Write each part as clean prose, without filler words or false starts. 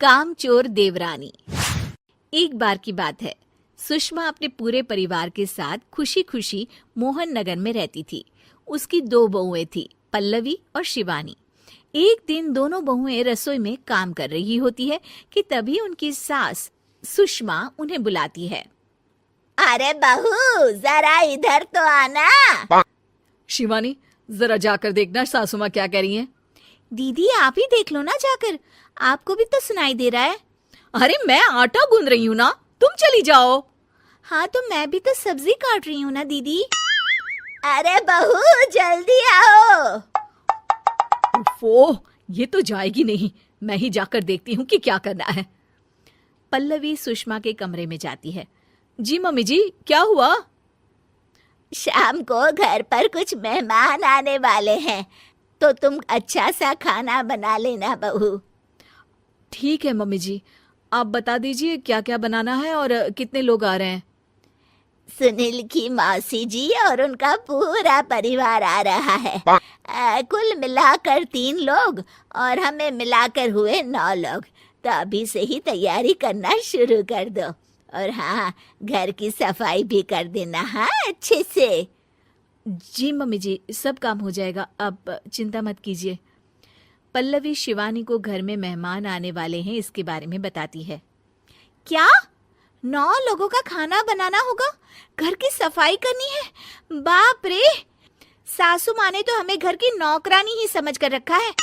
कामचोर देवरानी। एक बार की बात है, सुषमा अपने पूरे परिवार के साथ खुशी खुशी मोहन नगर में रहती थी। उसकी 2 बहुएं थी, पल्लवी और शिवानी। एक दिन दोनों बहुएं रसोई में काम कर रही होती है कि तभी उनकी सास सुषमा उन्हें बुलाती है। अरे बहू, जरा इधर तो आना। शिवानी, जरा जाकर देखना सासू माँ क्या कह रही हैं। दीदी आप ही देख लो ना जाकर, आपको भी तो सुनाई दे रहा है। अरे मैं आटा गूंद रही हूँ ना, तुम चली जाओ। हाँ तो मैं भी तो सब्जी काट रही हूँ ना दीदी। अरे बहू जल्दी आओ। ओह, ये तो जाएगी नहीं। मैं ही जाकर देखती हूँ कि क्या करना है। पल्लवी सुषमा के कमरे में जाती है। जी मम्मी जी, क्या हुआ? शाम को घर पर कुछ मेहमान आने वाले हैं, तो तुम अच्छा सा खाना बना लेना बहू। ठीक है मम्मी जी, आप बता दीजिए क्या क्या बनाना है और कितने लोग आ रहे हैं। सुनील की मौसी जी और उनका पूरा परिवार आ रहा है। कुल मिलाकर 3 लोग और हमें मिलाकर हुए 9 लोग। तो अभी से ही तैयारी करना शुरू कर दो। और हाँ, घर की सफाई भी कर देना, हाँ अच्छे से। जी मम्मी जी, सब काम हो जाएगा, आप चिंता मत कीजिए। पल्लवी शिवानी को घर में मेहमान आने वाले हैं इसके बारे में बताती है। क्या 9 लोगों का खाना बनाना होगा, घर की सफाई करनी है? बाप रे, सासू माँ ने तो हमें घर की नौकरानी ही समझ कर रखा है।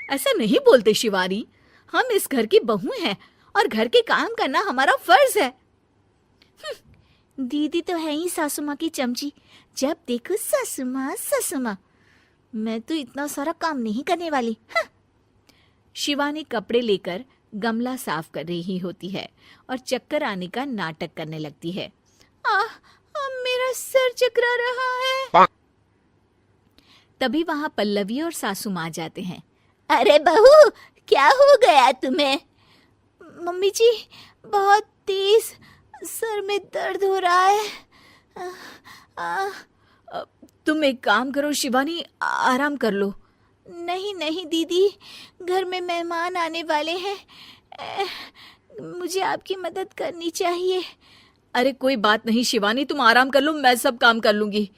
ऐसा नहीं बोलते शिवानी, हम इस घर की बहू हैं और घर के काम करना हमारा फर्ज है। दीदी तो है ही सासू माँ की चमची, जब देखो सासू माँ सासू माँ। मैं तो इतना सारा काम नहीं करने वाली। शिवानी कपड़े लेकर गमला साफ कर रही होती है और चक्कर आने का नाटक करने लगती है। मेरा सर चकरा रहा है। तभी वहां पल्लवी और सासू माँ जाते हैं। अरे बहू, क्या हो गया तुम्हें? मम्मी जी, बहुत तेज सर में दर्द हो रहा है। तुम एक काम करो शिवानी, आराम कर लो। नहीं नहीं दीदी, घर में मेहमान आने वाले हैं, मुझे आपकी मदद करनी चाहिए। अरे कोई बात नहीं शिवानी, तुम आराम कर लो, मैं सब काम कर लूंगी।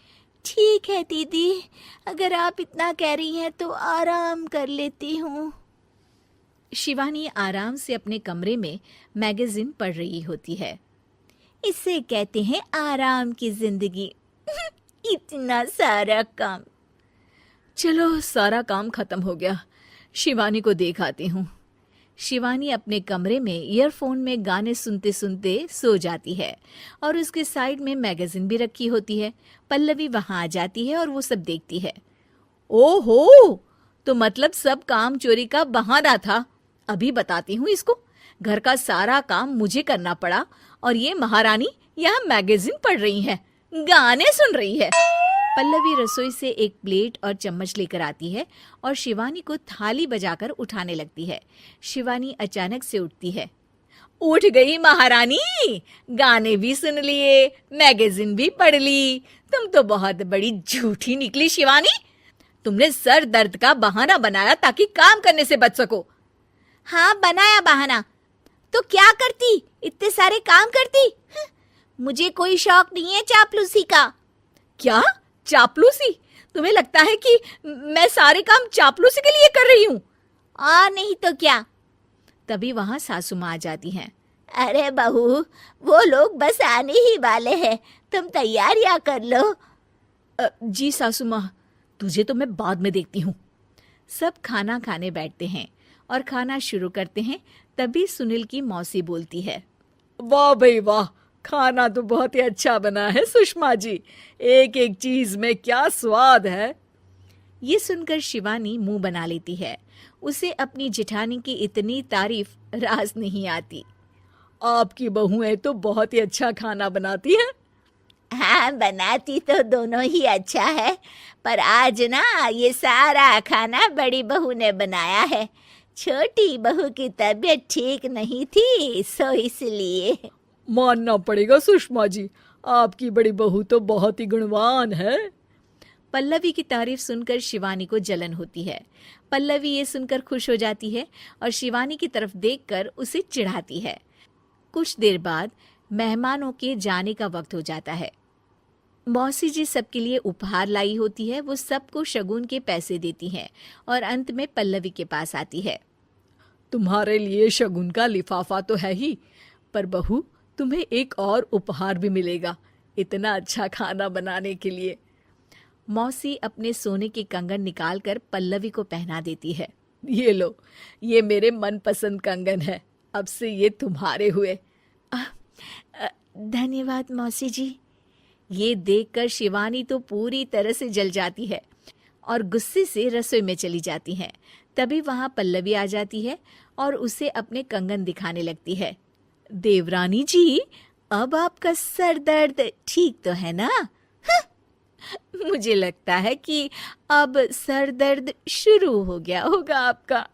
ठीक है दीदी, अगर आप इतना कह रही हैं तो आराम कर लेती हूँ। शिवानी आराम से अपने कमरे में मैगजीन पढ़ रही होती है। इसे कहते हैं आराम की जिंदगी। इतना सारा काम। चलो सारा काम खत्म हो गया, शिवानी को देख आती हूँ। शिवानी अपने कमरे में ईयरफोन में गाने सुनते सुनते सो जाती है और उसके साइड में मैगजीन भी रखी होती है। पल्लवी वहां आ जाती है और वो सब देखती है। ओहो, तो मतलब सब काम चोरी का बहाना था। अभी बताती हूँ इसको। घर का सारा काम मुझे करना पड़ा और ये महारानी यहाँ मैगजीन पढ़ रही है, गाने सुन रही है। पल्लवी रसोई से एक प्लेट और चम्मच लेकर आती है और शिवानी को थाली बजाकर उठाने लगती है। शिवानी अचानक से उठती है। उठ गई महारानी, गाने भी सुन लिए, मैगजीन भी पढ़ ली। तुम तो बहुत बड़ी झूठी निकली शिवानी। तुमने सर दर्द का बहाना बनाया ताकि काम करने से बच सको। हाँ बनाया बहाना, तो क्या करती, इतने सारे काम करती। मुझे कोई शौक नहीं है चापलूसी का। क्या चापलूसी? तुम्हें लगता है कि मैं सारे काम चापलूसी के लिए कर रही हूँ? और नहीं तो क्या। तभी वहां सासू माँ आ जाती हैं। अरे बहू, वो लोग बस आने ही वाले हैं, तुम तैयारियां कर लो। जी सासू माँ, तुझे तो मैं बाद में देखती हूँ। सब खाना खाने बैठते हैं और खाना शुरू करते हैं। तभी सुनील की मौसी बोलती है। वाह भाई वाह, खाना तो बहुत ही अच्छा बना है सुषमा जी। एक एक चीज में क्या स्वाद है। ये सुनकर शिवानी मुंह बना लेती है। उसे अपनी जेठानी की इतनी तारीफ रास नहीं आती। आपकी बहुएं तो बहुत ही अच्छा खाना बनाती हैं। हाँ, बनाती तो दोनों ही अच्छा है, पर आज ना ये सारा खाना बड़ी बहू ने बनाया है। छोटी बहू की तबीयत ठीक नहीं थी, सो इसलिए। मानना पड़ेगा सुषमा जी, आपकी बड़ी बहू तो बहुत ही गुणवान है। पल्लवी की तारीफ सुनकर शिवानी को जलन होती है। पल्लवी ये सुनकर खुश हो जाती है और शिवानी की तरफ देखकर उसे चिढ़ाती है। कुछ देर बाद मेहमानों के जाने का वक्त हो जाता है। मौसी जी सबके लिए उपहार लाई होती है। वो सबको शगुन के पैसे देती हैं और अंत में पल्लवी के पास आती है। तुम्हारे लिए शगुन का लिफाफा तो है ही, पर बहू तुम्हें एक और उपहार भी मिलेगा इतना अच्छा खाना बनाने के लिए। मौसी अपने सोने के कंगन निकालकर पल्लवी को पहना देती है। ये लो, ये मेरे मनपसंद कंगन है, अब से ये तुम्हारे हुए। धन्यवाद मौसी जी। ये देखकर शिवानी तो पूरी तरह से जल जाती है और गुस्से से रसोई में चली जाती है। तभी वहां पल्लवी आ जाती है और उसे अपने कंगन दिखाने लगती है। देवरानी जी, अब आपका सर दर्द ठीक तो है ना? मुझे लगता है कि अब सर दर्द शुरू हो गया होगा आपका।